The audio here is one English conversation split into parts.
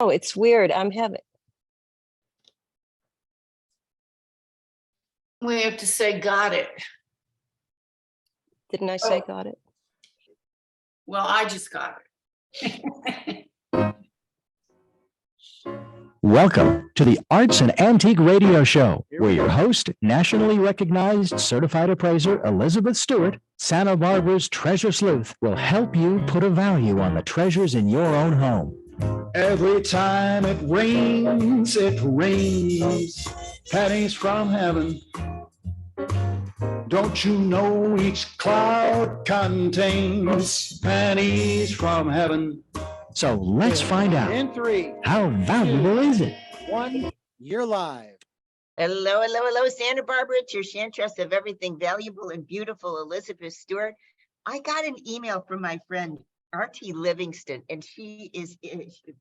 Oh, it's weird. I'm having, We have to say, got it. didn't I say got it? Well, I just got it. Welcome to the Arts and Antique Radio Show, where your host, nationally recognized certified appraiser Elizabeth Stewart, Santa Barbara's treasure sleuth, will help you put a value on the treasures in your own home. Every time it rains, pennies from heaven. Don't you know each cloud contains pennies from heaven? So let's find out. In 3, How valuable is it? 1, you're live. Hello, hello, hello, Santa Barbara. It's your chantress of everything valuable and beautiful, Elizabeth Stewart. I got an email from my friend, R.T. Livingston, and she is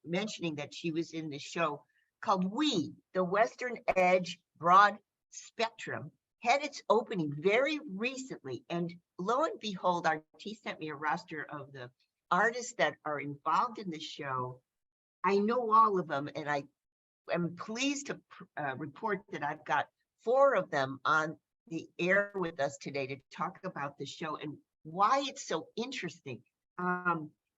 mentioning that she was in the show called We, the Western Edge Broad Spectrum, had its opening very recently. And lo and behold, R.T. sent me a roster of the artists that are involved in the show. I know all of them, and I am pleased to report that I've got 4 of them on the air with us today to talk about the show and why it's so interesting.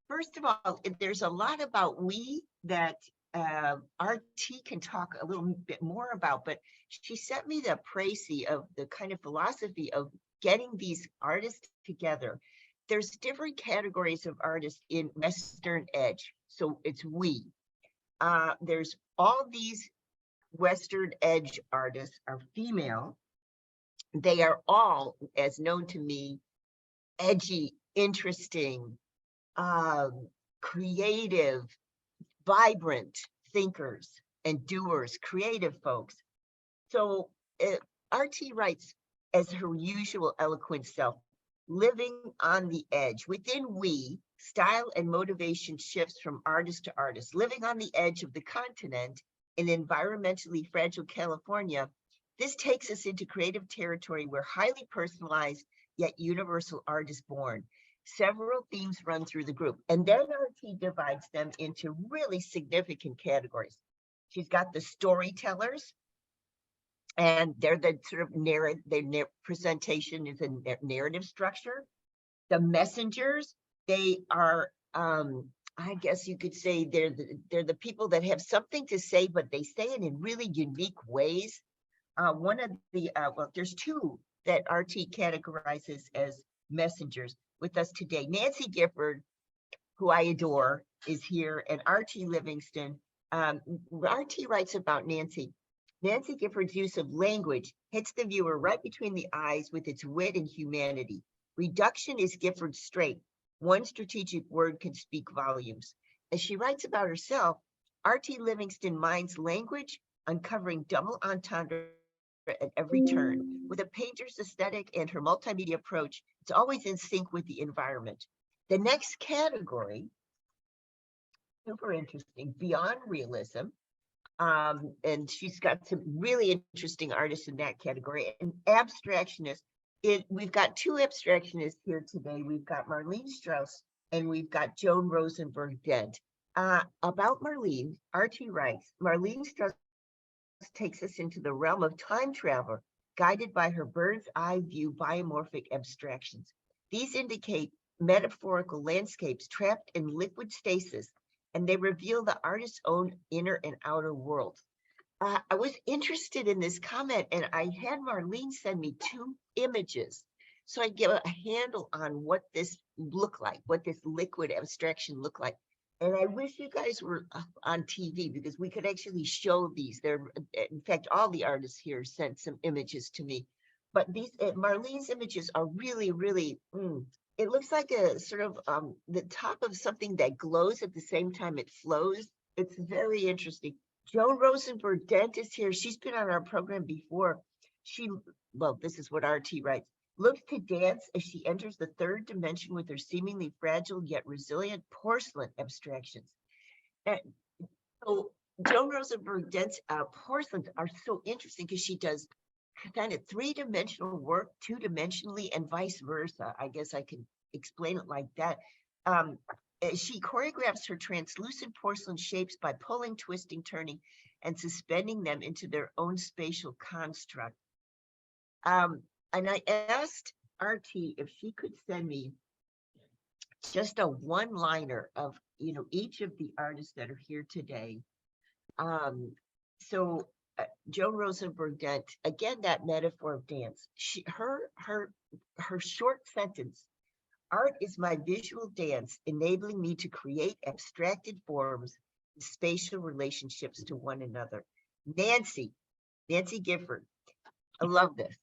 First of all, there's a lot about We that RT can talk a little bit more about, but she sent me the précis of the kind of philosophy of getting these artists together. There's different categories of artists in Western Edge. So it's We. There's all these Western Edge artists are female. They are all, as known to me, edgy, interesting, creative, vibrant thinkers and doers, creative folks. So RT writes, as her usual eloquent self, living on the edge. Within We, style and motivation shifts from artist to artist. Living on the edge of the continent in environmentally fragile California, this takes us into creative territory where highly personalized yet universal art is born. Several themes run through the group, and then RT divides them into really significant categories. She's got the storytellers, and they're the sort of narrative, their presentation is a narrative structure. The messengers, they are, I guess you could say they're the people that have something to say, but they say it in really unique ways. One of the, well, there's 2 that RT categorizes as messengers with us today. Nancy Gifford, who I adore, is here, and RT Livingston. RT writes about Nancy. Nancy Gifford's use of language hits the viewer right between the eyes with its wit and humanity. Reduction is Gifford's strength. One strategic word can speak volumes. As she writes about herself, RT Livingston mines language, uncovering double entendre at every turn. With a painter's aesthetic and her multimedia approach, it's always in sync with the environment. The next category, super interesting, beyond realism. And she's got some really interesting artists in that category. And abstractionists, we've got 2 abstractionists here today. We've got Marlene Strauss and we've got Joan Rosenberg-Dent. About Marlene, RT writes, Marlene Strauss takes us into the realm of time travel, guided by her bird's eye view biomorphic abstractions. These indicate metaphorical landscapes trapped in liquid stasis, and they reveal the artist's own inner and outer world. I was interested in this comment, and I had Marlene send me 2 images so I get a handle on what this looked like, what this liquid abstraction looked like. And I wish you guys were on TV because we could actually show these. In fact, all the artists here sent some images to me. But these Marlene's images are really, really, it looks like a sort of the top of something that glows at the same time it flows. It's very interesting. Joan Rosenberg-Dent is here. She's been on our program before. Well, this is what RT writes. Looks to dance as she enters the 3rd dimension with her seemingly fragile yet resilient porcelain abstractions. And so Joan Rosenberg-Dent's porcelains are so interesting because she does kind of 3-dimensional work 2-dimensionally and vice versa. I guess I can explain it like that. She choreographs her translucent porcelain shapes by pulling, twisting, turning, and suspending them into their own spatial construct. And I asked RT if she could send me just a one-liner of, each of the artists that are here today. So Joan Rosenberg-Dent, again, that metaphor of dance. Her short sentence: art is my visual dance, enabling me to create abstracted forms and spatial relationships to one another. Nancy Gifford, I love this.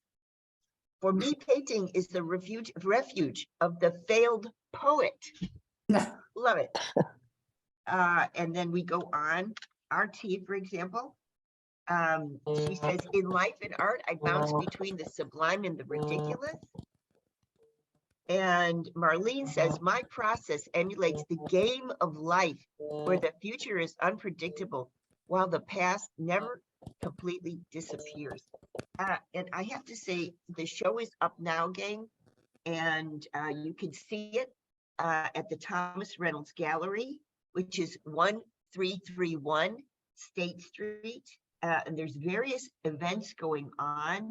For me, painting is the refuge of the failed poet. Love it. And then we go on. RT, for example, she says, in life and art, I bounce between the sublime and the ridiculous. And Marlene says, my process emulates the game of life where the future is unpredictable while the past never completely disappears. And I have to say, the show is up now, gang, and you can see it at the Thomas Reynolds Gallery, which is 1331 State Street. And there's various events going on.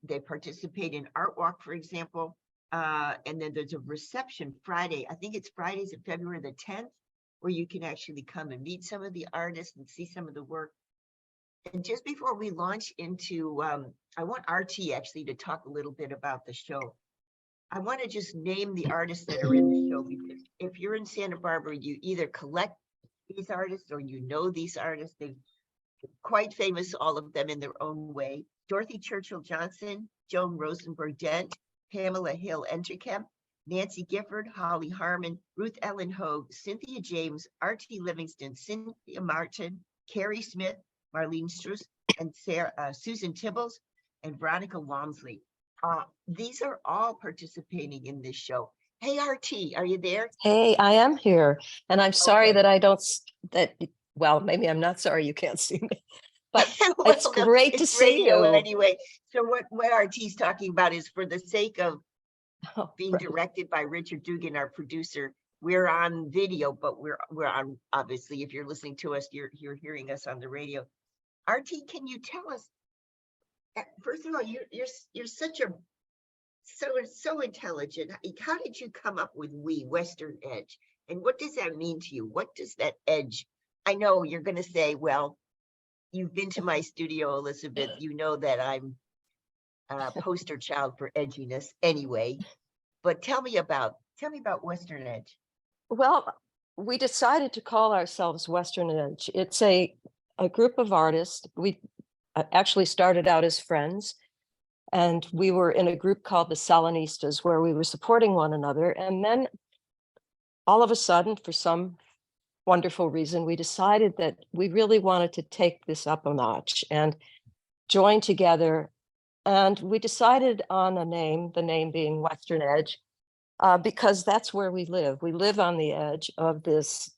They participate in Art Walk, for example. And then there's a reception Friday. I think it's Fridays of February the 10th, where you can actually come and meet some of the artists and see some of the work. And just before we launch into, I want RT actually to talk a little bit about the show. I want to just name the artists that are in the show, because if you're in Santa Barbara, you either collect these artists or these artists. They're quite famous, all of them in their own way. Dorothy Churchill Johnson, Joan Rosenberg-Dent, Pamela Hill Enterkemp, Nancy Gifford, Holly Harmon, Ruth Ellen Hogue, Cynthia James, R.T. Livingston, Cynthia Martin, Carrie Smith, Marlene Struss, and Susan Tibbles, and Veronica Walmsley. These are all participating in this show. Hey, RT, are you there? Hey, I am here. And I'm sorry Okay. that I don't, well, maybe I'm not sorry you can't see me, but Well, it's no, great to it's see radio you. anyway. So what RT's talking about is, for the sake of Oh, being right. directed by Richard Dugan, our producer, we're on video, but we're on, obviously, if you're listening to us, you're hearing us on the radio. RT, can you tell us, first of all, you're such a so intelligent. How did you come up with Western Edge? And what does that mean to you? What does that edge? I know you're going to say, well, you've been to my studio, Elizabeth. You know that I'm a poster child for edginess anyway. But tell me about Western Edge. Well, we decided to call ourselves Western Edge. It's a group of artists. We actually started out as friends, and we were in a group called the Salonistas, where we were supporting one another. And then all of a sudden, for some wonderful reason, we decided that we really wanted to take this up a notch and join together. And we decided on a name, the name being Western Edge, because that's where we live. We live on the edge of this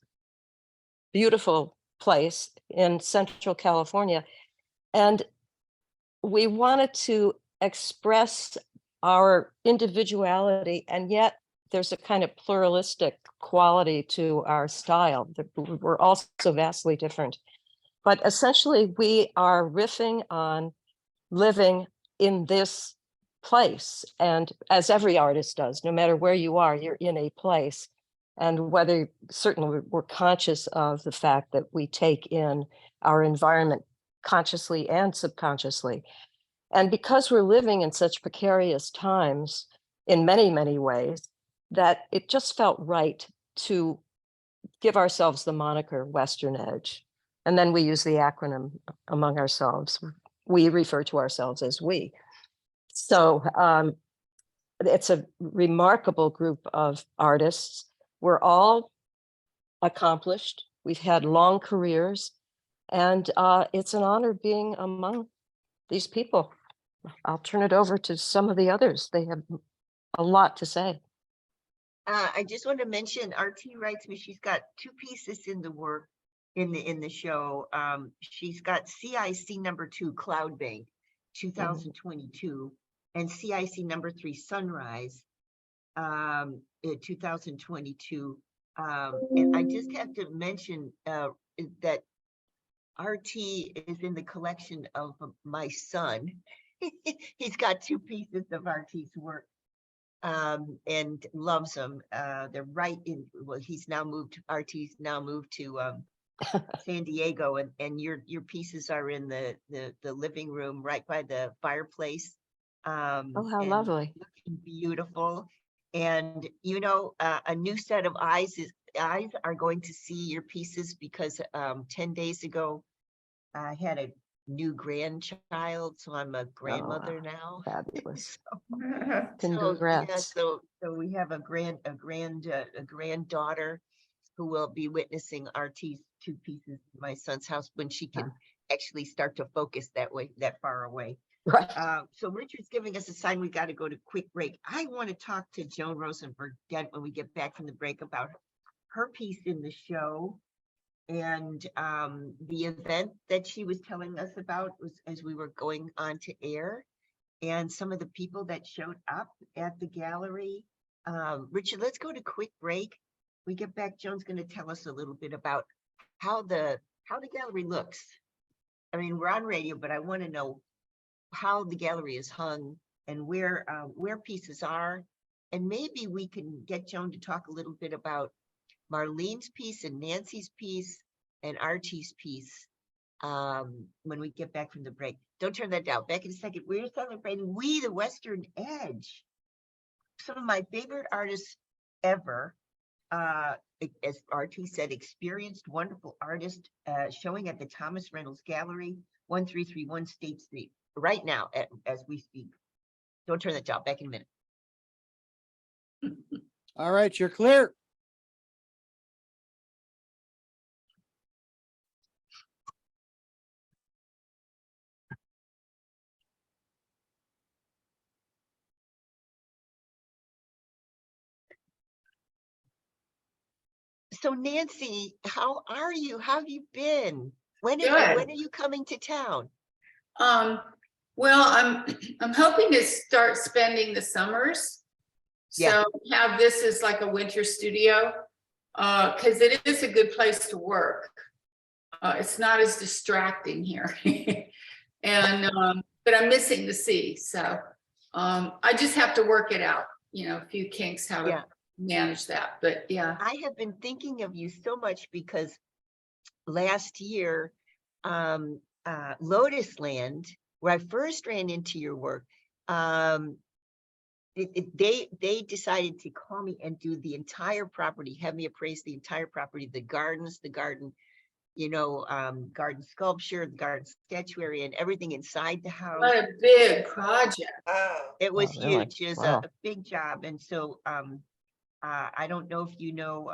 beautiful place in Central California. And we wanted to express our individuality, and yet there's a kind of pluralistic quality to our style. We're also vastly different. But essentially, we are riffing on living in this place. And as every artist does, no matter where you are, you're in a place. And whether, certainly we're conscious of the fact that we take in our environment consciously and subconsciously. And because we're living in such precarious times in many, many ways, that it just felt right to give ourselves the moniker Western Edge. And then we use the acronym among ourselves. We refer to ourselves as we. So it's a remarkable group of artists. We're all accomplished. We've had long careers, and it's an honor being among these people. I'll turn it over to some of the others. They have a lot to say. I just want to mention, RT writes me, she's got two pieces in the work in the show. She's got CIC #2 Cloud Bank 2022 and CIC #3 Sunrise in 2022. And I just have to mention that RT is in the collection of my son. He's got 2 pieces of RT's work and loves them. They're right in, well, RT's now moved to San Diego, and your pieces are in the living room right by the fireplace. Oh, how and lovely. looking beautiful. And a new set of eyes are going to see your pieces, because 10 days ago I had a new grandchild, so I'm a grandmother now. Fabulous. So, Congrats. so we have a granddaughter who will be witnessing RT's 2 pieces in my son's house when she can actually start to focus that far away. Right. So Richard's giving us a sign we got to go to quick break. I want to talk to Joan Rosenberg-Dent when we get back from the break about her piece in the show, and the event that she was telling us about was as we were going on to air, and some of the people that showed up at the gallery. Richard, let's go to quick break. We get back, Joan's going to tell us a little bit about how the gallery looks. I mean, we're on radio, but I want to know how the gallery is hung and where pieces are. And maybe we can get Joan to talk a little bit about Marlene's piece and Nancy's piece and RT's piece when we get back from the break. Don't turn that down. Back in a second. We're celebrating We the Western Edge. Some of my favorite artists ever. As RT said, experienced, wonderful artist showing at the Thomas Reynolds Gallery, 1331 State Street, right now as we speak. Don't turn that down. Back in a minute. All right, you're clear. So Nancy, how are you? How have you been? When Good. are you coming to town? Well, I'm hoping to start spending the summers. Yeah. So have this as like a winter studio, because it is a good place to work. It's not as distracting here. And but I'm missing the sea. So I just have to work it out, a few kinks how to manage that. But yeah. I have been thinking of you so much because last year, Lotus Land, where I first ran into your work, they decided to call me and do the entire property, have me appraise the entire property, the gardens, the garden, garden sculpture, the garden statuary, and everything inside the house. What a big project. It was Oh, really? huge. It was Wow. a big job. And so I don't know if you know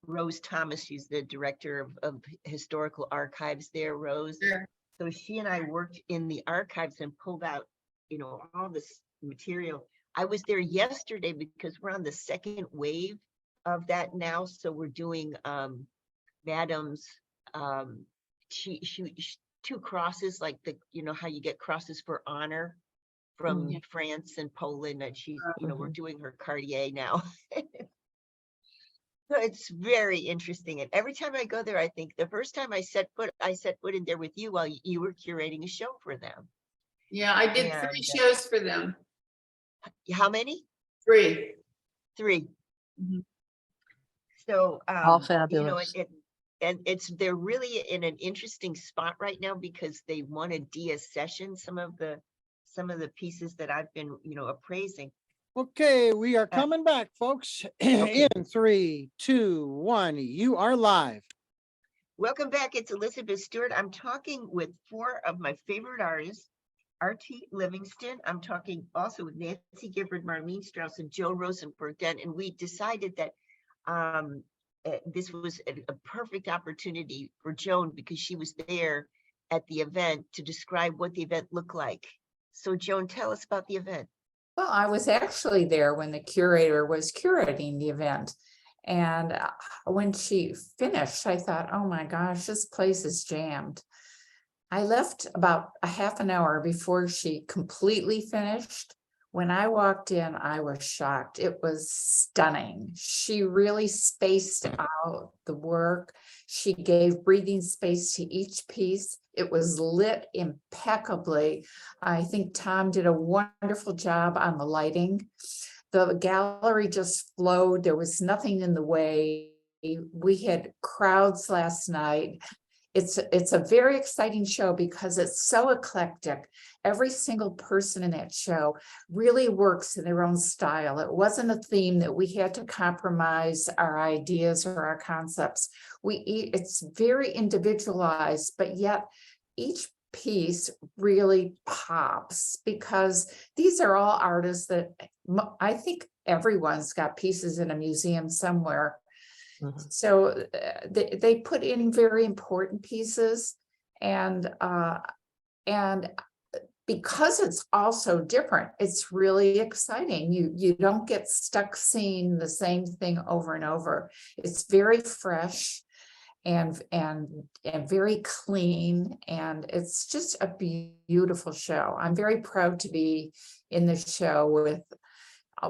Rose Thomas. She's the director of historical archives there, Rose. Sure. So she and I worked in the archives and pulled out, all this material. I was there yesterday because we're on the second wave of that now. So we're doing Madam's she 2 crosses, like how you get crosses for honor from France and Poland, and she's we're doing her Cartier now. So it's very interesting, and every time I go there, I think the first time I set foot in there with you while you were curating a show for them. Yeah, I did And, 3 shows for them. How many? 3. 3. Mhm. So All fabulous. they're really in an interesting spot right now because they want to deaccession some of the pieces that I've been appraising. Okay, we are coming back, folks. Okay. In 3, 2, 1, you are live. Welcome back. It's Elizabeth Stewart. I'm talking with 4 of my favorite artists, R.T. Livingston. I'm talking also with Nancy Gifford, Marlene Strauss, and Joe Rosenberg-Dent. And we decided that this was a perfect opportunity for Joan because she was there at the event to describe what the event looked like. So Joan, tell us about the event. Well, I was actually there when the curator was curating the event. And when she finished, I thought, oh my gosh, this place is jammed. I left about a half an hour before she completely finished, When I walked in, I was shocked. It was stunning. She really spaced out the work. She gave breathing space to each piece. It was lit impeccably. I think Tom did a wonderful job on the lighting. The gallery just flowed. There was nothing in the way. We had crowds last night. It's a very exciting show because it's so eclectic. Every single person in that show really works in their own style. It wasn't a theme that we had to compromise our ideas or our concepts. It's very individualized, but yet each piece really pops because these are all artists that I think everyone's got pieces in a museum somewhere. So they put in very important pieces, and because it's also different, it's really exciting. You don't get stuck seeing the same thing over and over. It's very fresh and very clean, and it's just a beautiful show. I'm very proud to be in the show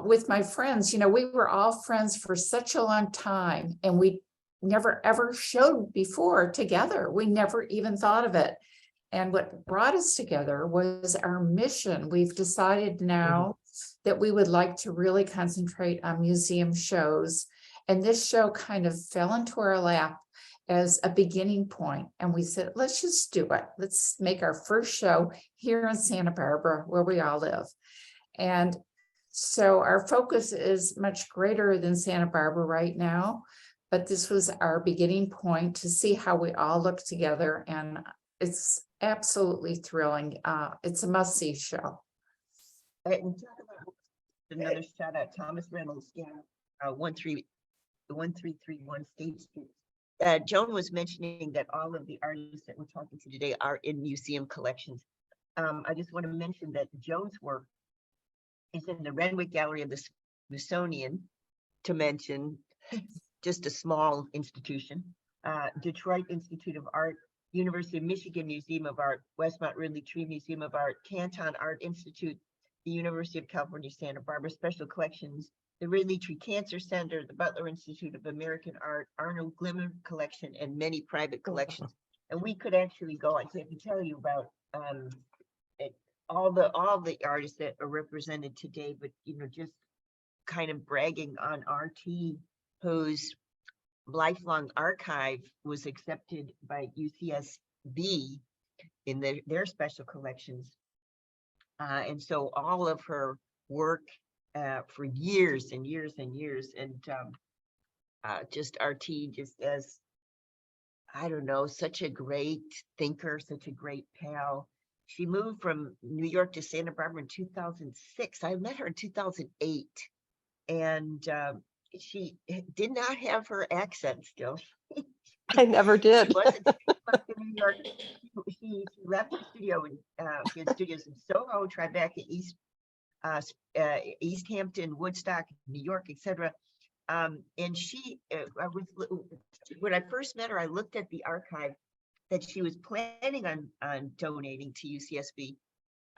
with my friends. You know, we were all friends for such a long time, and we never ever showed before together. We never even thought of it. And what brought us together was our mission. We've decided now that we would like to really concentrate on museum shows. And this show kind of fell into our lap as a beginning point. And we said, let's just do it. Let's make our first show here in Santa Barbara, where we all live. And so our focus is much greater than Santa Barbara right now, but this was our beginning point to see how we all look together, and it's absolutely thrilling. It's a must-see show. And talk about another shout out, Thomas Reynolds, 1331 State Street. Joan was mentioning that all of the artists that we're talking to today are in museum collections. I just want to mention that Joan's work is in the Renwick Gallery of the Smithsonian, to mention just a small institution, Detroit Institute of Art, University of Michigan Museum of Art, Westmont Ridley Tree Museum of Art, Canton Art Institute, the University of California, Santa Barbara Special Collections, the Ridley Tree Cancer Center, the Butler Institute of American Art, Arnold Glimmer Collection, and many private collections. And we could actually go, I can tell you about all the artists that are represented today, but just kind of bragging on RT, whose lifelong archive was accepted by UCSB in their special collections. And so all of her work for years and years and years, and just RT just as, I don't know, such a great thinker, such a great pal. She moved from New York to Santa Barbara in 2006. I met her in 2008, and she did not have her accent still. I never did. She wasn't in New York. She left her studio, and she had studios in Soho, Tribeca, East Hampton, Woodstock, New York, etc. And she, when I first met her, I looked at the archive that she was planning on donating to UCSB.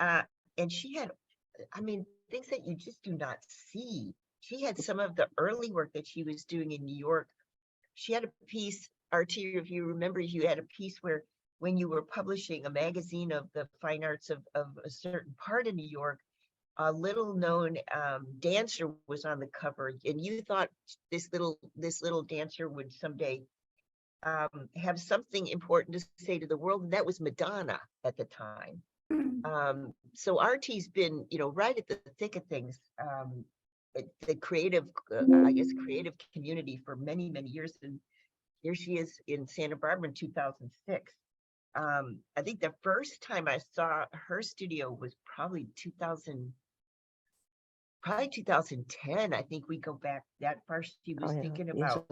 And she had, I mean, things that you just do not see. She had some of the early work that she was doing in New York. She had a piece, RT, if you remember, you had a piece where when you were publishing a magazine of the fine arts of a certain part of New York, a little known dancer was on the cover, and you thought this little dancer would someday have something important to say to the world, and that was Madonna at the time. So RT's been, right at the thick of things, the creative, creative community for many, many years. And here she is in Santa Barbara in 2006. I think the first time I saw her studio was probably 2010. I think we go back that far. She was thinking about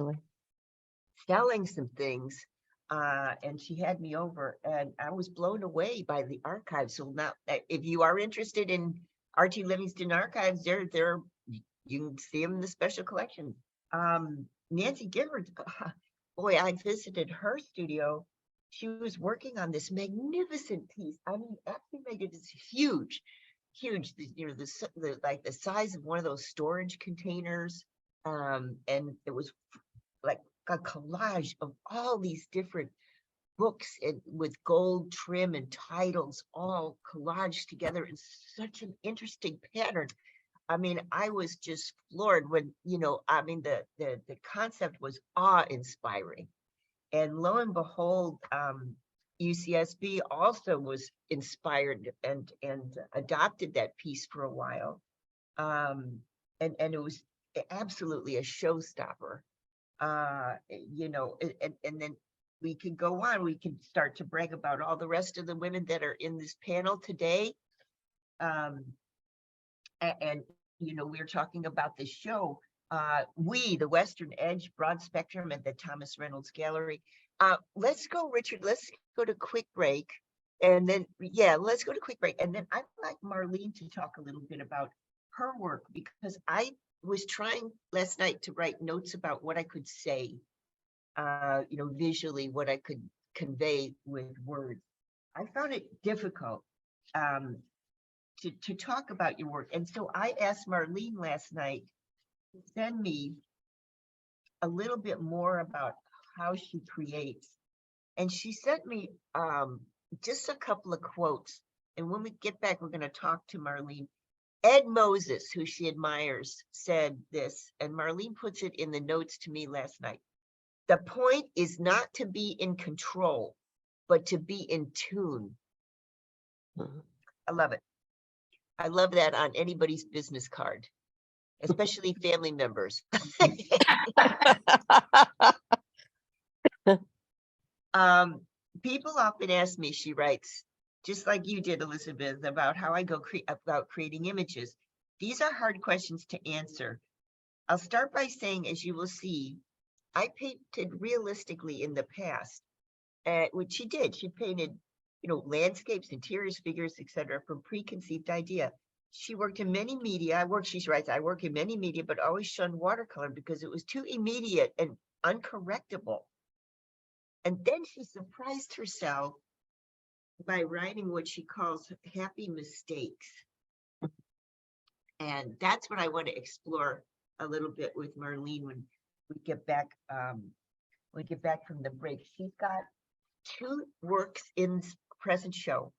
selling some things, and she had me over, and I was blown away by the archive. So now, if you are interested in RT Livingston archives, they're you can see them in the special collection. Nancy Gifford, boy, I visited her studio. She was working on this magnificent piece. I mean, actually, it is huge. huge, like the size of one of those storage containers. And it was like a collage of all these different books and with gold trim and titles all collaged together in such an interesting pattern. I mean, I was just floored when, I mean, the concept was awe-inspiring. And lo and behold, UCSB also was inspired and adopted that piece for a while. And it was absolutely a showstopper. And then we can go on, we can start to brag about all the rest of the women that are in this panel today. We're talking about the show, the Western Edge, Broad Spectrum, and the Thomas Reynolds Gallery. Let's go, Richard, let's go to quick break. And then, let's go to quick break. And then I'd like Marlene to talk a little bit about her work, because I was trying last night to write notes about what I could say, visually, what I could convey with words. I found it difficult to talk about your work. And so I asked Marlene last night to send me a little bit more about how she creates. And she sent me just a couple of quotes. And when we get back, we're going to talk to Marlene. Ed Moses, who she admires, said this, and Marlene puts it in the notes to me last night. The point is not to be in control, but to be in tune. I love it. I love that on anybody's business card, especially family members. People often ask me, she writes, just like you did, Elizabeth, about how I go about creating images. These are hard questions to answer. I'll start by saying, as you will see, I painted realistically in the past, which she did. She painted, landscapes, interiors, figures, etc., from preconceived idea. She worked in many media. She writes, I work in many media, but always shunned watercolor because it was too immediate and uncorrectable. And then she surprised herself by writing what she calls happy mistakes. And that's what I want to explore a little bit with Marlene when we get back from the break. She's got two works in this present show.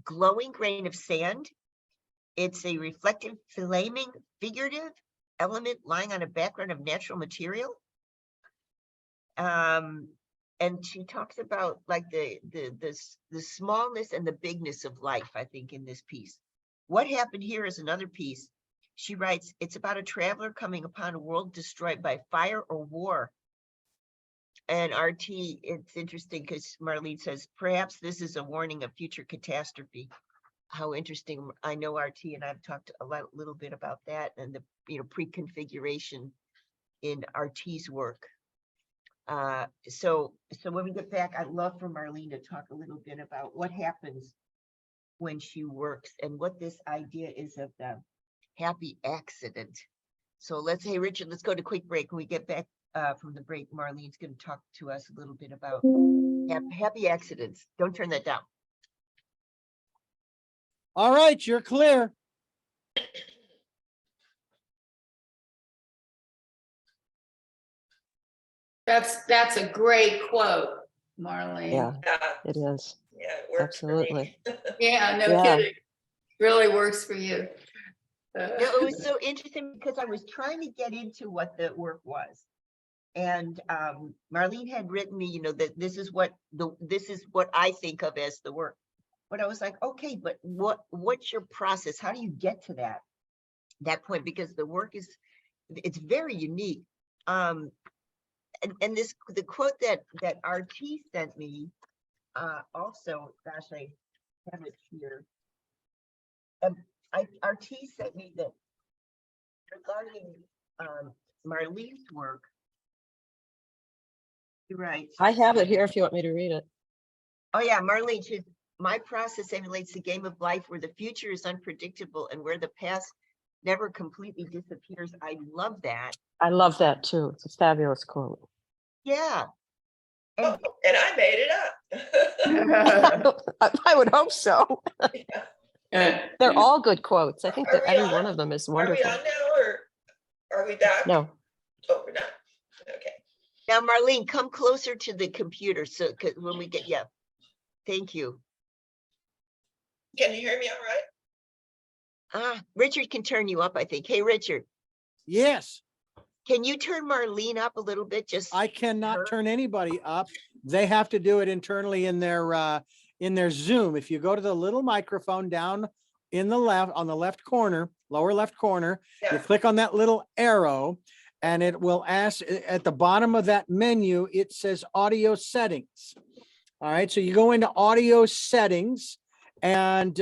Glowing Grain of Sand. It's a reflective, flaming, figurative element lying on a background of natural material. And she talks about like the smallness and the bigness of life, I think, in this piece. What Happened Here is another piece. She writes, it's about a traveler coming upon a world destroyed by fire or war. And RT, it's interesting because Marlene says, perhaps this is a warning of future catastrophe. How interesting. I know RT and I've talked a little bit about that and the pre-configuration in RT's work. So when we get back, I'd love for Marlene to talk a little bit about what happens when she works and what this idea is of the happy accident. So hey, Richard, let's go to quick break. When we get back from the break, Marlene's going to talk to us a little bit about happy accidents. Don't turn that down. All right, you're clear. That's a great quote, Marlene. Yeah, it is. Yeah, it works for me. Absolutely. Yeah, no kidding. Really works for you. It was so interesting because I was trying to get into what the work was. And Marlene had written me, that this is what I think of as the work. But I was like, okay, but what's your process? How do you get to that point? Because the work it's very unique. And the quote that RT sent me, also, gosh, I have it here. RT sent me that regarding Marlene's work. He writes, I have it here if you want me to read it. oh yeah, Marlene, my process emulates the game of life where the future is unpredictable and where the past never completely disappears. I love that. I love that too. It's a fabulous quote. Yeah. Oh, and I made it up. I would hope so. Yeah. They're all good quotes. I think Are that we every on? one of them is Are we wonderful. on now or are we back? No, Oh, we're not. Okay. Now, Marlene, come closer to the computer. So 'cause when we get, yeah. Thank you. Can you hear me all right? Richard can turn you up, I think. Hey, Richard, Yes, can you turn Marlene up a little bit? Just, I her? cannot turn anybody up. They have to do it internally in their Zoom. If you go to the little microphone down in the left, on the left corner, lower left corner, you Yeah. click on that little arrow and it will ask at the bottom of that menu, it says audio settings. All right, so you go into audio settings and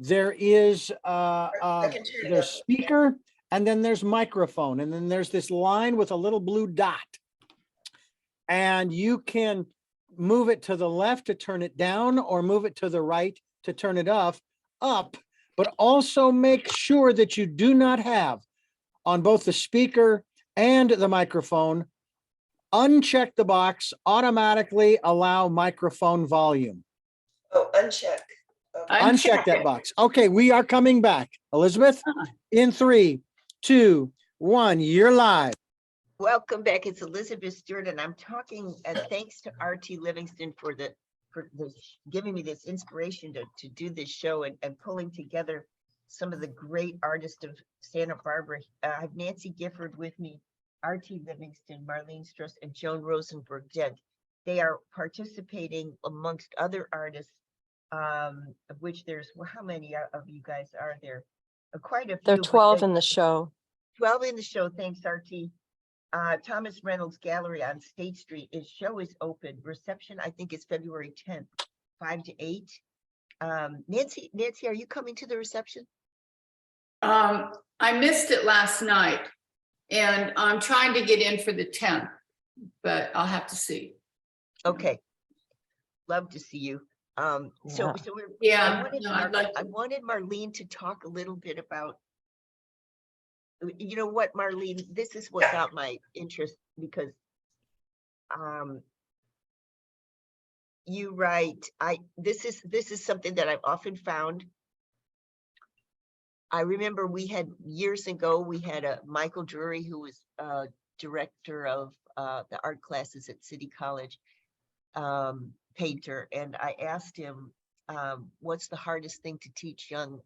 there is I can turn it there's up. speaker and then there's microphone and then there's this line with a little blue dot. And you can move it to the left to turn it down or move it to the right to turn it up, but also make sure that you do not have on both the speaker and the microphone, uncheck the box, automatically allow microphone volume. Oh, uncheck. Okay. Uncheck that box. Okay, we are coming back. Elizabeth, in 3, 2, 1, you're live. Welcome back. It's Elizabeth Stewart, and I'm talking, thanks to RT Livingston for giving me this inspiration to do this show and pulling together some of the great artists of Santa Barbara. I have Nancy Gifford with me, RT Livingston, Marlene Struss, and Joan Rosenberg-Dent. They are participating amongst other artists, of which there's, well, how many of you guys are there? Quite a few. there are but 12 in the show. 12 in the show. Thanks, RT. Thomas Reynolds Gallery on State Street. His show is open. Reception, I think, is February 10th, 5 to 8. Nancy, are you coming to the reception? I missed it last night and I'm trying to get in for the 10th, but I'll have to see. Okay. Love to see you. Yeah. So Yeah, I wanted Marlene to talk a little bit about, you know what, Marlene, this is what got my interest, because you write, this is something that I've often found. I remember years ago, we had a Michael Drury, who was director of the art classes at City College, painter, and I asked him, what's the hardest thing to teach young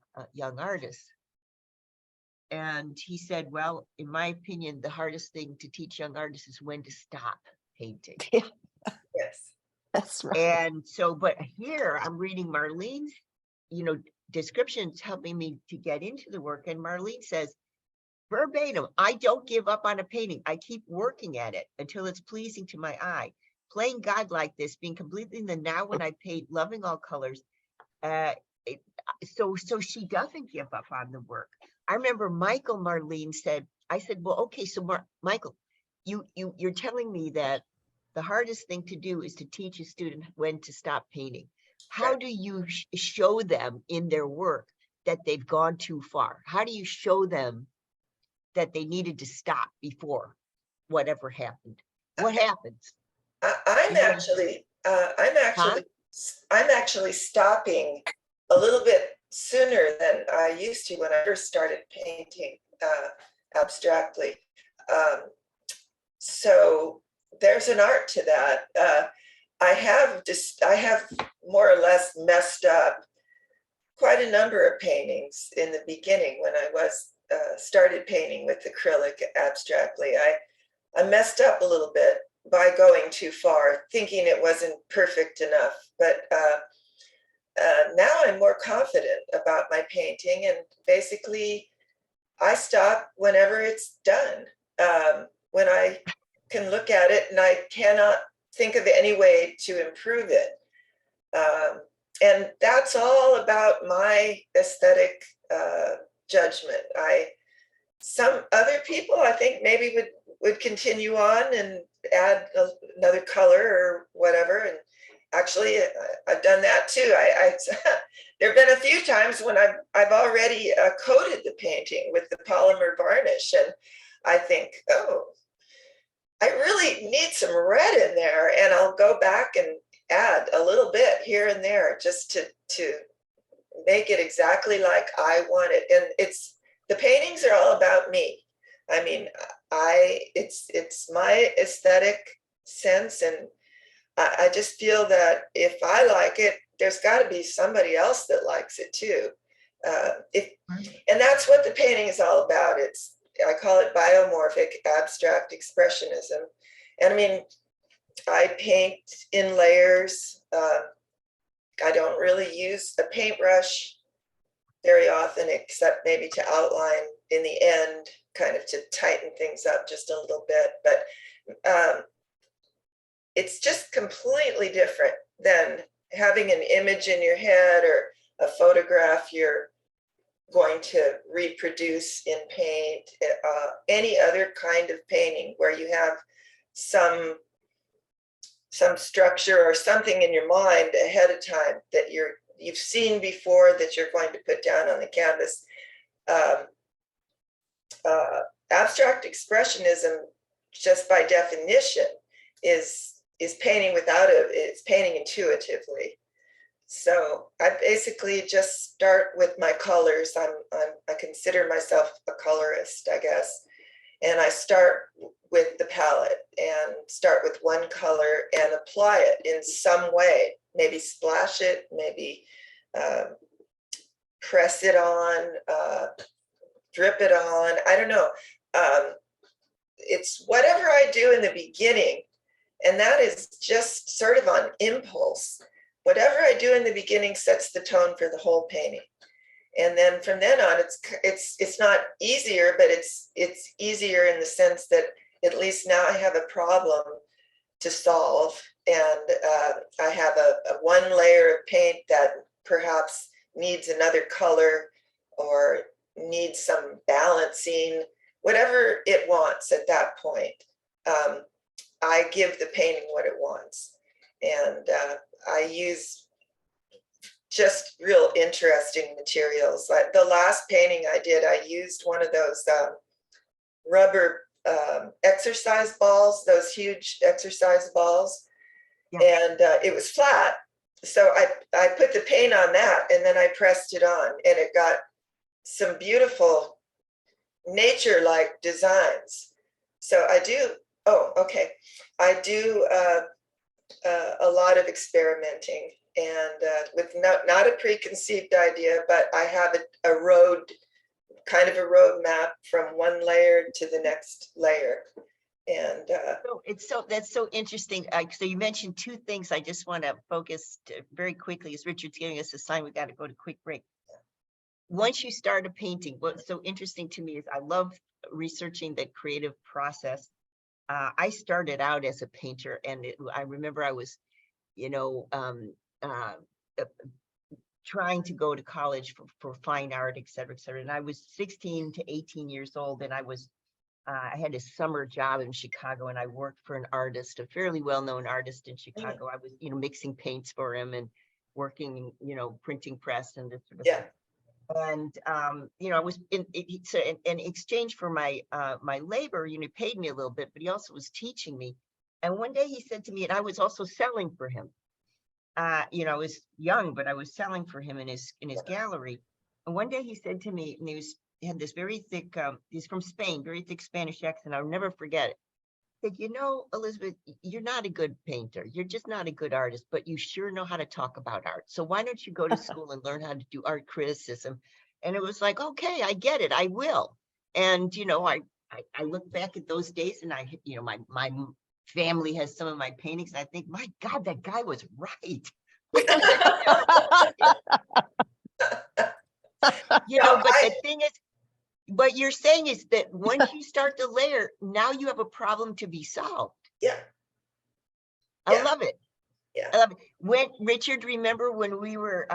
artists? And he said, well, in my opinion, the hardest thing to teach young artists is when to stop painting. Yes. That's right. And so, but here I'm reading Marlene's, descriptions helping me to get into the work. And Marlene says, verbatim, I don't give up on a painting. I keep working at it until it's pleasing to my eye. Playing God like this, being completely in the now when I paint, loving all colors. So she doesn't give up on the work. I remember Michael, Marlene said, I said, well, okay, so Michael, you're telling me that the hardest thing to do is to teach a student when to stop painting. How do you show them in their work that they've gone too far? How do you show them that they needed to stop before whatever happened? What happens? I'm actually stopping a little bit sooner than I used to when I first started painting abstractly. So there's an art to that. I have more or less messed up quite a number of paintings in the beginning when I was started painting with acrylic abstractly. I messed up a little bit by going too far, thinking it wasn't perfect enough. But now I'm more confident about my painting, and basically I stop whenever it's done. When I can look at it and I cannot think of any way to improve it. And that's all about my aesthetic judgment. Some other people, I think, maybe would continue on and add another color or whatever. And actually, I've done that too. There have been a few times when I've already coated the painting with the polymer varnish, and I think, oh, I really need some red in there, and I'll go back and add a little bit here and there just to make it exactly like I want it. And the paintings are all about me. I mean, it's my aesthetic sense, and I just feel that if I like it, there's got to be somebody else that likes it too. And that's what the painting is all about. I call it biomorphic abstract expressionism. And I mean, I paint in layers. I don't really use a paintbrush very often, except maybe to outline in the end, kind of to tighten things up just a little bit. But it's just completely different than having an image in your head or a photograph you're going to reproduce in paint. Any other kind of painting where you have some structure or something in your mind ahead of time that you've seen before that you're going to put down on the canvas. Abstract expressionism, just by definition, is painting it's painting intuitively. So I basically just start with my colors. I consider myself a colorist, I guess. And I start with the palette and start with one color and apply it in some way, maybe splash it, maybe press it on, drip it on, I don't know. It's whatever I do in the beginning, and that is just sort of on impulse. Whatever I do in the beginning sets the tone for the whole painting. And then from then on, it's not easier, but it's easier in the sense that at least now I have a problem to solve, and I have a one layer of paint that perhaps needs another color or needs some balancing, whatever it wants at that point. I give the painting what it wants, and I use just real interesting materials. Like the last painting I did, I used one of those rubber exercise balls, those huge exercise balls. Yeah. And it was flat. So I put the paint on that, and then I pressed it on, and it got some beautiful nature-like designs. So I do a lot of experimenting, and with not a preconceived idea, but I have a kind of a roadmap from one layer to the next layer. And that's so interesting. So you mentioned two things I just want to focus very quickly as Richard's giving us a sign. We got to go to quick break. Once you start a painting, what's so interesting to me is I love researching the creative process. I started out as a painter, and I remember I was, trying to go to college for fine art, et cetera, et cetera. And I was 16 to 18 years old, and I had a summer job in Chicago, and I worked for an artist, a fairly well-known artist in Chicago. I was, mixing paints for him and working, printing press and this sort of thing. And I was in exchange for my my labor, he paid me a little bit, but he also was teaching me. And one day he said to me, and I was also selling for him. I was young, but I was selling for him in his gallery. And one day he said to me, and he had this very thick, he's from Spain, very thick Spanish accent. I'll never forget it. He said, Elizabeth, you're not a good painter. You're just not a good artist, but you sure know how to talk about art. So why don't you go to school and learn how to do art criticism? And it was like, okay, I get it. I will. And, I look back at those days, and my family has some of my paintings. And I think, my God, that guy was right. But the thing is, what you're saying is that once you start the layer, now you have a problem to be solved. Yeah. I love it. Yeah. I love it. When Richard, remember when we were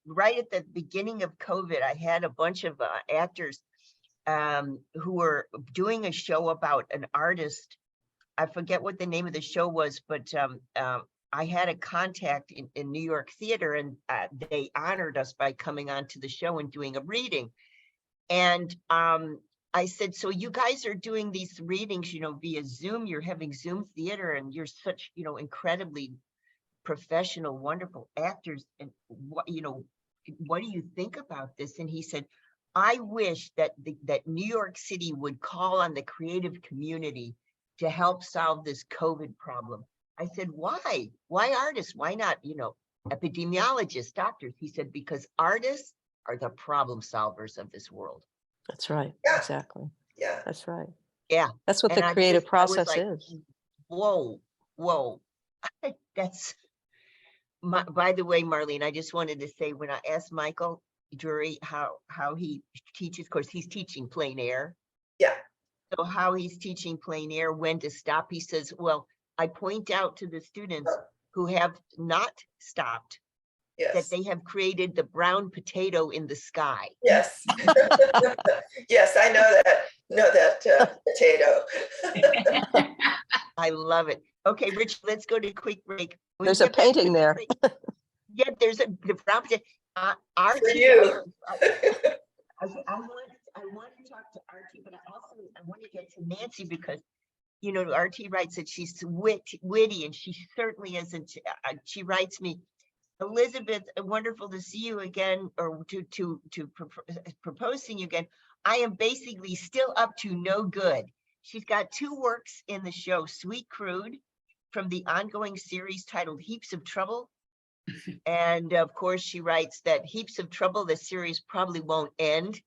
right at the beginning of COVID, I had a bunch of actors who were doing a show about an artist. I forget what the name of the show was, but I had a contact in New York theater, and they honored us by coming on to the show and doing a reading. And I said, so you guys are doing these readings, via Zoom, you're having Zoom theater, and you're such, incredibly professional, wonderful actors. And what do you think about this? And he said, I wish that that New York City would call on the creative community to help solve this COVID problem. I said, why? Why artists? Why not, epidemiologists, doctors? He said, because artists are the problem solvers of this world. That's right. Yeah. Exactly. Yeah. That's right. Yeah. That's what And the I creative I was process like, is. Whoa. That's by the way, Marlene, I just wanted to say, when I asked Michael Drury how he teaches, of course, he's teaching plein air. Yeah. So how he's teaching plein air, when to stop, he says, well, I point out to the students who have not stopped that Yes. they have created the brown potato in the sky. Yes. Yes, I know that potato. I love it. Okay, Rich, let's go to a quick break. When we There's a get back from painting the there. break- Yeah, there's the brown potato. For you. I want to talk to RT, but I want to get to Nancy because, RT writes that she's witty, and she certainly isn't. She writes me, Elizabeth, wonderful to see you again, or to propose seeing you again. I am basically still up to no good. She's got 2 works in the show, Sweet Crude, from the ongoing series titled Heaps of Trouble. And of course, she writes that Heaps of Trouble, the series probably won't end,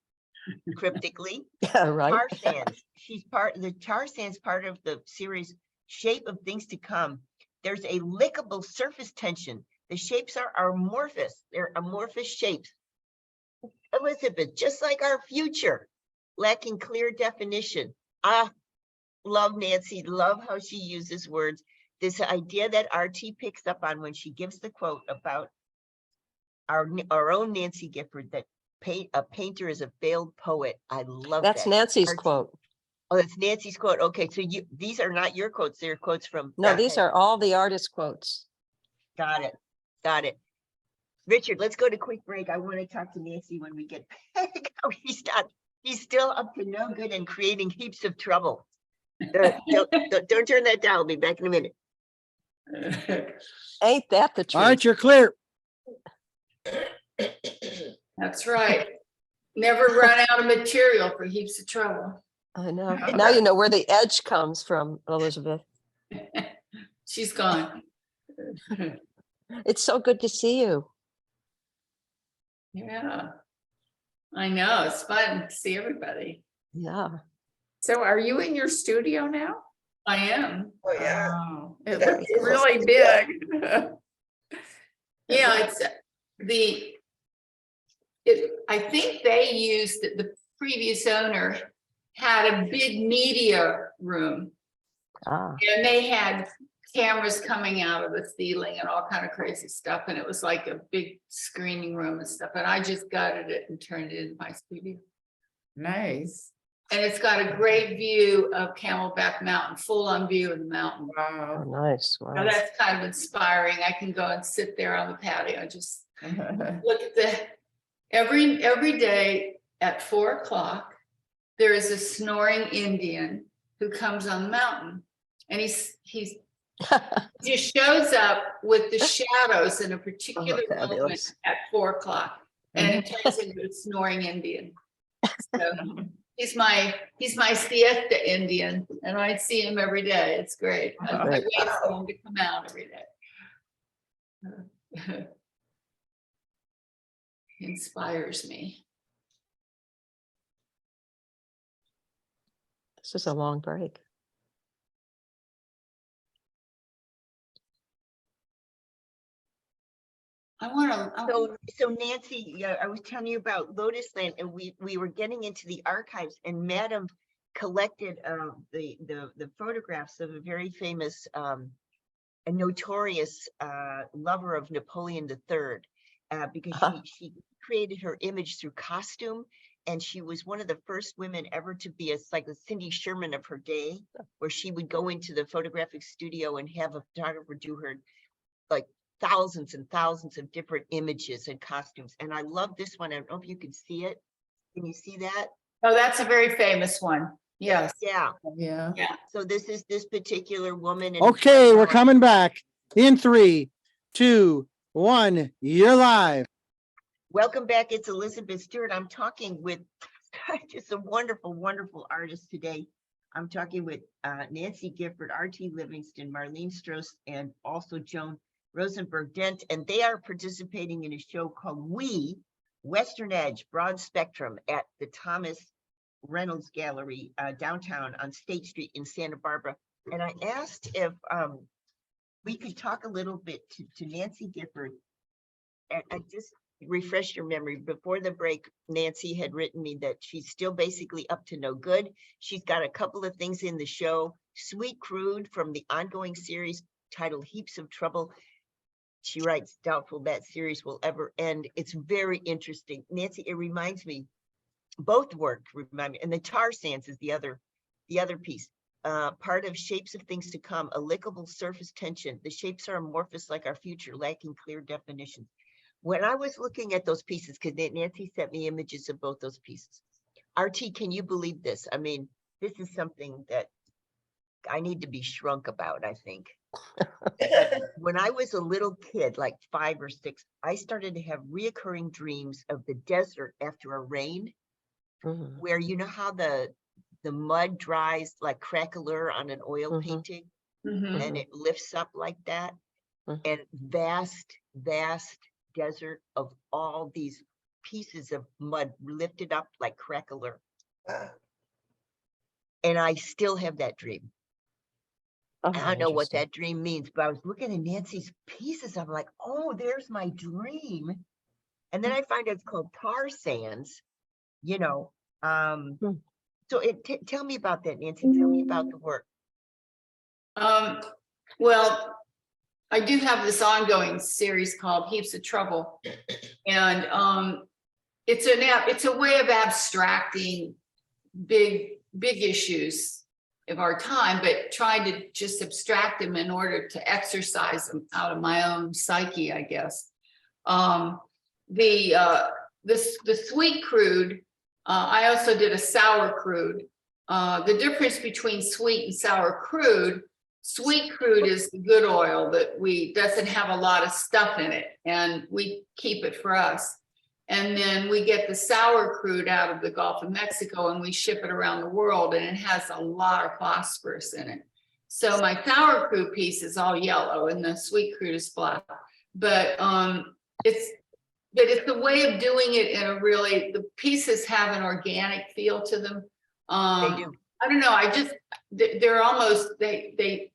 cryptically. Yeah, right. Tar Sands, the Tar Sands part of the series Shape of Things to Come. There's a lickable surface tension. The shapes are amorphous. They're amorphous shapes. Elizabeth, just like our future, lacking clear definition. Love Nancy, love how she uses words. This idea that RT picks up on when she gives the quote about our own Nancy Gifford, that a painter is a failed poet. I love that. That's Nancy's RT quote. Oh, that's Nancy's quote. Okay, so these are not your quotes. They're quotes from. No, these are all the artist quotes. Got it. Got it. Richard, let's go to quick break. I want to talk to Nancy when we get back. Oh, he's still up to no good and creating heaps of trouble. Don't turn that down. I'll be back in a minute. Ain't that the truth? All right, you're clear. That's right. Never run out of material for heaps of trouble. I know. Now you know where the edge comes from, Elizabeth. She's gone. It's so good to see you. Yeah, I know. It's fun to see everybody. Yeah. So are you in your studio now? I am. Oh, yeah. Oh, it Very looks cool. really big. Yeah, I think they used, the previous owner had a big media room, Ah, and they had cameras coming out of the ceiling and all kind of crazy stuff. And it was like a big screening room and stuff. And I just gutted it and turned it into my studio. Nice. And it's got a great view of Camelback Mountain, full on view of the mountain. oh, Wow. nice. Now Wow. that's kind of inspiring. I can go and sit there on the patio and just look at every day at 4 o'clock, there is a snoring Indian who comes on the mountain, and he's just shows up with the shadows in a particular moment fabulous. at 4 o'clock, and it turns into a snoring Indian. So he's my siesta Indian, and I see him every day. It's great. I wait for him to come out every day. He inspires me. This is a long break. I want to. So Nancy, yeah, I was telling you about Lotus Land, and we were getting into the archives, and Madam collected the photographs of a very famous and notorious lover of Napoleon III, because she created her image through costume, and she was one of the first women ever to be like a Cindy Sherman of her day, where she would go into the photographic studio and have a photographer do her like thousands and thousands of different images and costumes. And I love this one. I don't know if you can see it. Can you see that? Oh, that's a very famous one. Yes. Yeah. Yeah. So this is this particular woman. Okay, we're coming back in 3, 2, 1. You're live. Welcome back. It's Elizabeth Stewart. I'm talking with just a wonderful, wonderful artist today. I'm talking with Nancy Gifford, R.T. Livingston, Marlene Stross, and also Joan Rosenberg-Dent. And they are participating in a show called We, Western Edge, Broad Spectrum at the Thomas Reynolds Gallery downtown on State Street in Santa Barbara. And I asked if we could talk a little bit to Nancy Gifford and just refresh your memory. Before the break, Nancy had written me that she's still basically up to no good. She's got a couple of things in the show. Sweet Crude from the ongoing series titled Heaps of Trouble. She writes, doubtful that series will ever end. It's very interesting. Nancy, it reminds me, both work remind me, and the tar sands is the other piece. Part of Shapes of Things to Come, a lickable surface tension. The shapes are amorphous like our future, lacking clear definition. When I was looking at those pieces, because Nancy sent me images of both those pieces. RT, can you believe this? I mean, this is something that I need to be shrunk about, I think. When I was a little kid, like 5 or 6, I started to have reoccurring dreams of the desert after a rain, where you know how the mud dries like craquelure on an oil painting, and it lifts up like that, and vast desert of all these pieces of mud lifted up like craquelure. And I still have that dream. Oh, I don't know what interesting. that dream means, but I was looking at Nancy's pieces. I'm like, oh, there's my dream. And then I find it's called tar sands, you know. So tell me about that, Nancy. Tell me about the work. Well, I do have this ongoing series called Heaps of Trouble, and it's a way of abstracting big issues of our time, but trying to just abstract them in order to exercise them out of my own psyche, I guess. The sweet crude, I also did a sour crude. The difference between sweet and sour crude, sweet crude is the good oil that doesn't have a lot of stuff in it, and we keep it for us. And then we get the sour crude out of the Gulf of Mexico and we ship it around the world, and it has a lot of phosphorus in it. So my sour crude piece is all yellow and the sweet crude is black. But it's the way of doing it in a really, the pieces have an organic feel to them. They do. I don't know. They're almost, they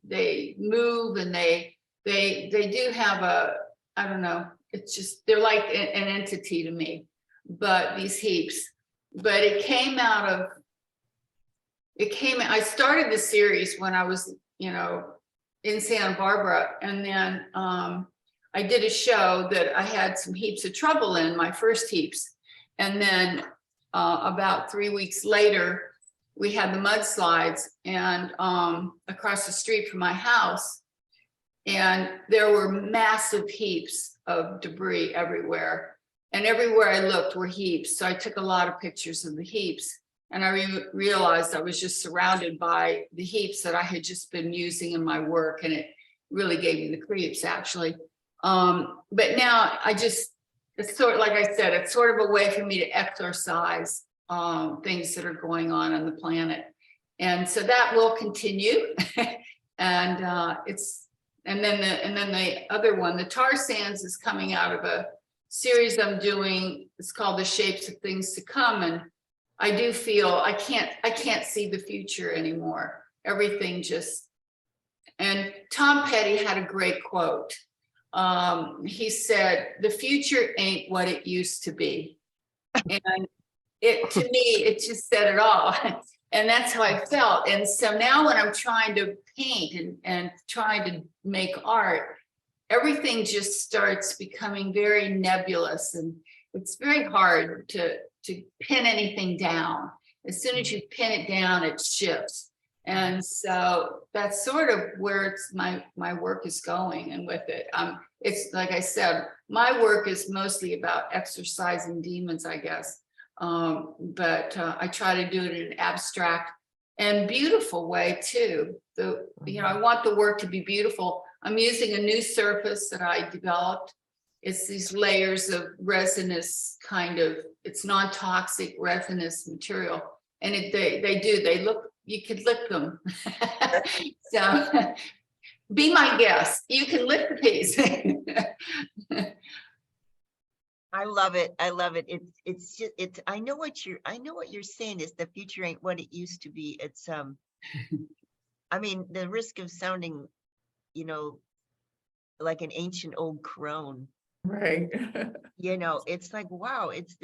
move, and they do have a, I don't know. It's just, they're like an entity to me, but these heaps, but I started the series when I was, in Santa Barbara. And then I did a show that I had some heaps of trouble in, my first heaps. And then about 3 weeks later, we had the mudslides and across the street from my house, and there were massive heaps of debris everywhere. And everywhere I looked were heaps. So I took a lot of pictures of the heaps, and I realized I was just surrounded by the heaps that I had just been using in my work. And it really gave me the creeps, actually. But now it's sort of, like I said, it's sort of a way for me to exorcise things that are going on the planet. And so that will continue. And then the other one, the tar sands, is coming out of a series I'm doing. It's called The Shapes of Things to Come. And I do feel I can't see the future anymore. Everything just, and Tom Petty had a great quote. He said, "The future ain't what it used to be." And to me, it just said it all. And that's how I felt. And so now when I'm trying to paint and trying to make art, everything just starts becoming very nebulous, and it's very hard to pin anything down. As soon as you pin it down, it shifts. And so that's sort of where my work is going. And with it, it's like I said, my work is mostly about exorcising demons, I guess. But I try to do it in an abstract and beautiful way too. I want the work to be beautiful. I'm using a new surface that I developed, It's these layers of resinous kind of, it's non-toxic resinous material. And they look, you could lick them. So be my guest. You can lick the piece. I love it. I love it. It's just, I know what you're saying is the future ain't what it used to be. It's, I mean, the risk of sounding, you know, like an ancient old crone, Right. you know, it's like, wow, it's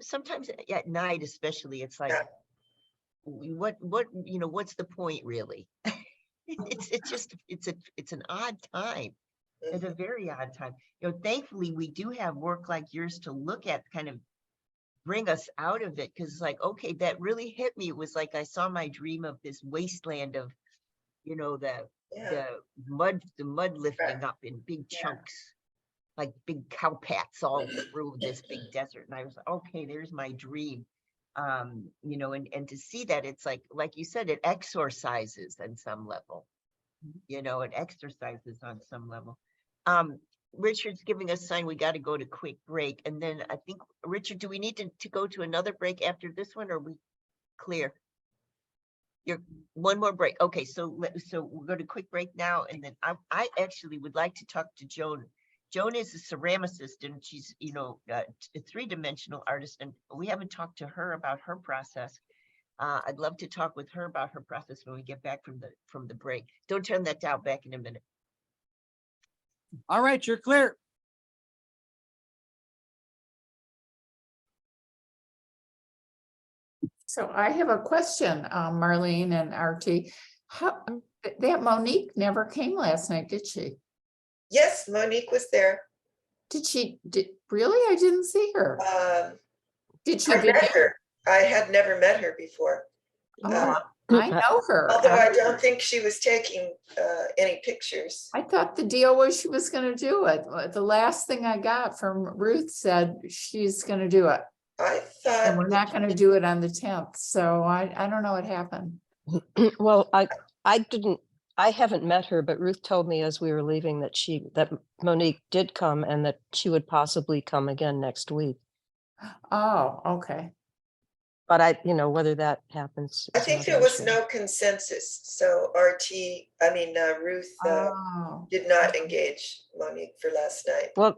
sometimes at night, especially, it's like, what, you know, what's the point really? It's an odd time. It's a very odd time. You know, thankfully we do have work like yours to look at, kind of bring us out of it. Cause it's like, okay, that really hit me. It was like, I saw my dream of this wasteland of, you know, the mud lifting up in big chunks, like big cow pats all through this big desert. And I was like, okay, there's my dream. You know, and to see that, it's like you said, it exorcises on some level, you know, it exercises on some level. Richard's giving us a sign we got to go to quick break. And then I think, Richard, do we need to go to another break after this one, or are we clear? You're one more break. Okay, so we'll go to quick break now. And then I actually would like to talk to Joan. Joan is a ceramicist, and she's, you know, a three-dimensional artist, and we haven't talked to her about her process. I'd love to talk with her about her process when we get back from the break. Don't turn that dial. Back in a minute. All right, you're clear. So I have a question, Marlene and Artie. How that Monique never came last night, did she? Yes, Monique was there. Really? I didn't see her. Did she I video? met her. I had never met her before. Oh, I know her. Although I don't think she was taking any pictures. I thought the deal was she was going to do it. The last thing I got from Ruth said she's going to do it. I thought. And we're not going to do it on the 10th. So I don't know what happened. Well, I haven't met her, but Ruth told me as we were leaving that Monique did come and that she would possibly come again next week. Oh, okay. But whether that happens. I is think another there was issue. no consensus. So Ruth did not engage Monique for last night. Well,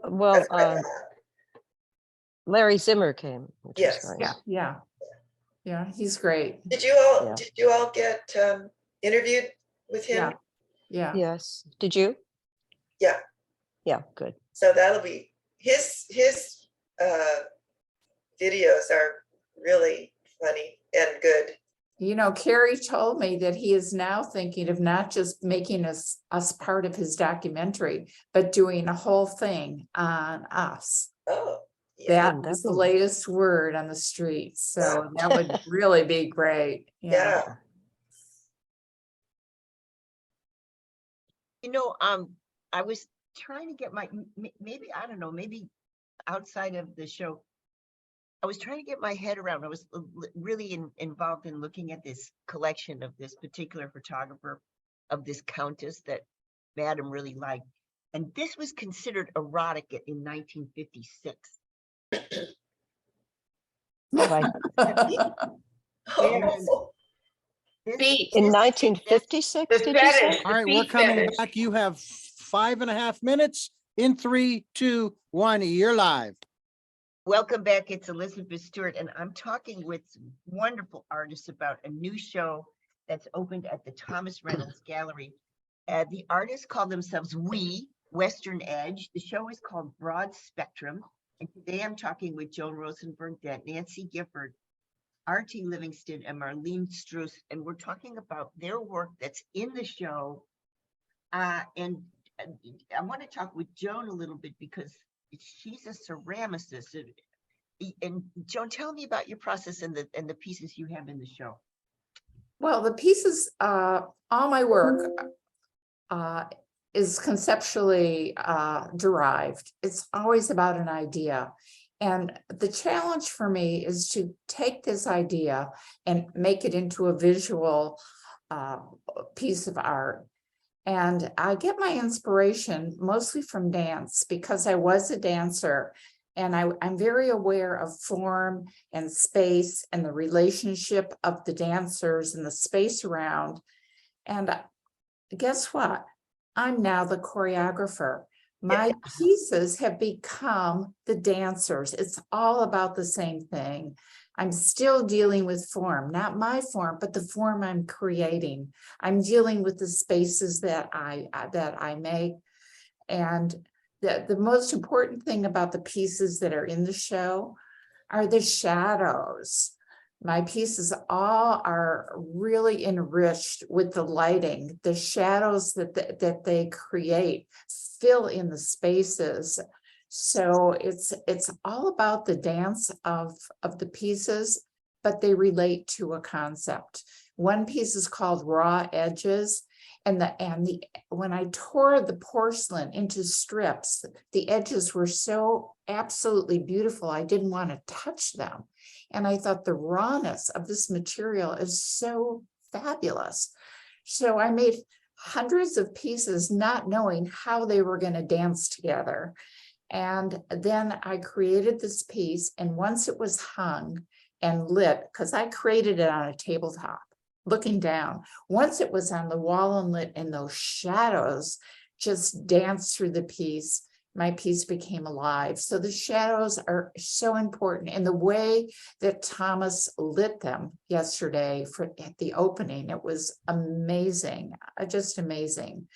Larry Zimmer came. Which Yes. was nice. Yeah, he's great. Did you all get interviewed with him? Yeah. Yes. Did you? Yeah. Yeah. Good. So that'll be his videos are really funny and good. You know, Carrie told me that he is now thinking of not just making us part of his documentary, but doing a whole thing on us. Oh, yeah. That was the latest word on the street. So that would really be great. Yeah. You know, I was trying to get maybe outside of the show, I was trying to get my head around. I was really involved in looking at this collection of this particular photographer, of this countess that Madam really liked. And this was considered erotic in 1956. In 1956, did you say? All right, we're coming back. You have 5.5 minutes. In 3, 2, 1, you're live. Welcome back. It's Elizabeth Stewart, and I'm talking with wonderful artists about a new show that's opened at the Thomas Reynolds Gallery. The artists call themselves Western Edge. The show is called Broad Spectrum. And today I'm talking with Joan Rosenberg-Dent, Nancy Gifford, Artie Livingston, and Marlene Struess. And we're talking about their work that's in the show. And I want to talk with Joan a little bit because she's a ceramicist. And Joan, tell me about your process and the pieces you have in the show. Well, the pieces, all my work is conceptually derived. It's always about an idea. And the challenge for me is to take this idea and make it into a visual piece of art. And I get my inspiration mostly from dance because I was a dancer, and I'm very aware of form and space and the relationship of the dancers and the space around. And guess what? I'm now the choreographer. My pieces have become the dancers. It's all about the same thing. I'm still dealing with form, not my form, but the form I'm creating. I'm dealing with the spaces that I make. And the most important thing about the pieces that are in the show are the shadows. My pieces all are really enriched with the lighting. The shadows that they create fill in the spaces. So it's all about the dance of the pieces, but they relate to a concept. One piece is called Raw Edges. And when I tore the porcelain into strips, the edges were so absolutely beautiful, I didn't want to touch them. And I thought the rawness of this material is so fabulous. So I made hundreds of pieces, not knowing how they were going to dance together. And then I created this piece, and once it was hung and lit, because I created it on a tabletop, looking down. Once it was on the wall and lit, and those shadows just danced through the piece, my piece became alive. So the shadows are so important. And the way that Thomas lit them yesterday at the opening, it was amazing, just amazing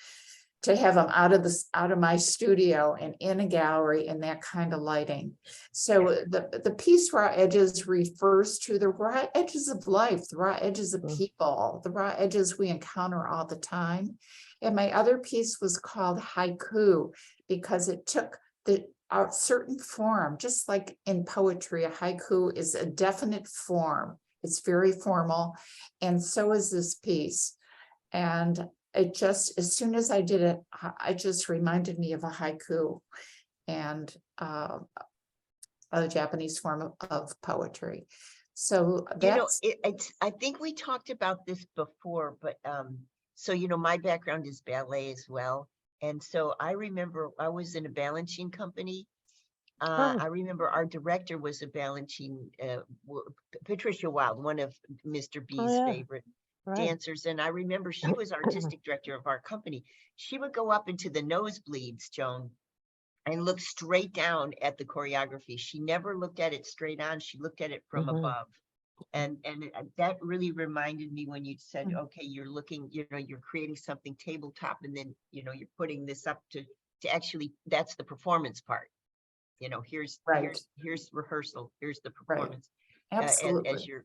to have them out of my studio and in a gallery in that kind of lighting. So the piece Raw Edges refers to the raw edges of life, the raw edges of people, the raw edges we encounter all the time. And my other piece was called Haiku because it took a certain form, just like in poetry, a haiku is a definite form. It's very formal. And so is this piece. And it just, as soon as I did it, it just reminded me of a haiku and a Japanese form of poetry. So that's, I think we talked about this before, but so my background is ballet as well. And so I remember I was in a balancing company. I remember our director was a balancing, Patricia Wilde, one of Mr. B's favorite dancers. And I remember she was artistic director of our company. She would go up into the nosebleeds, Joan, and look straight down at the choreography. She never looked at it straight on. She looked at it from above. And that really reminded me when you said, okay, you're looking, you're creating something tabletop, and then, you're putting this up to actually, that's the performance part. Here's rehearsal, here's the performance. absolutely. As you're,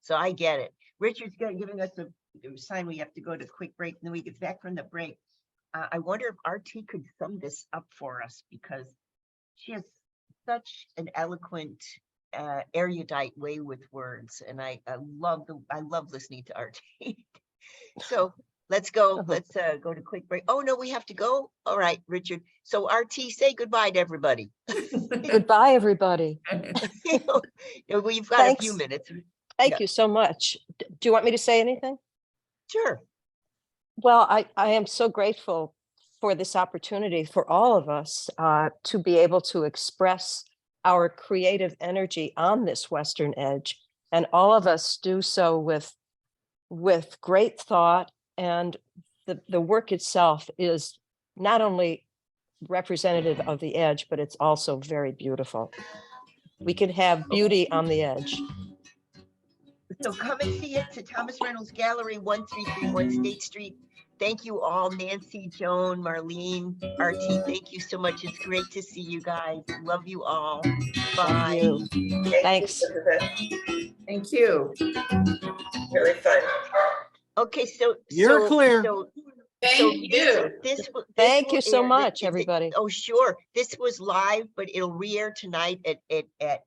so I get it. Richard's giving us a sign we have to go to a quick break, and then we get back from the break. I wonder if RT could sum this up for us, because she has such an eloquent, erudite way with words, and I love listening to RT. So let's go. Let's go to quick break. Oh no, we have to go. All right, Richard. So RT, say goodbye to everybody. Goodbye, everybody. We've got a few minutes. Thank you so much. Do you want me to say anything? Sure. Well, I am so grateful for this opportunity for all of us to be able to express our creative energy on this Western Edge. And all of us do so with great thought. And the work itself is not only representative of the Edge, but it's also very beautiful. We can have beauty on the edge. So come and see it to Thomas Reynolds Gallery, 1331 State Street. Thank you all, Nancy, Joan, Marlene, RT. Thank you so much. It's great to see you guys. Love you all. Bye. Thanks. Thank you. Really fun. Okay, so You're clear. Thank you. Thank you so much, everybody. Oh, sure. This was live, but it'll re-air tonight at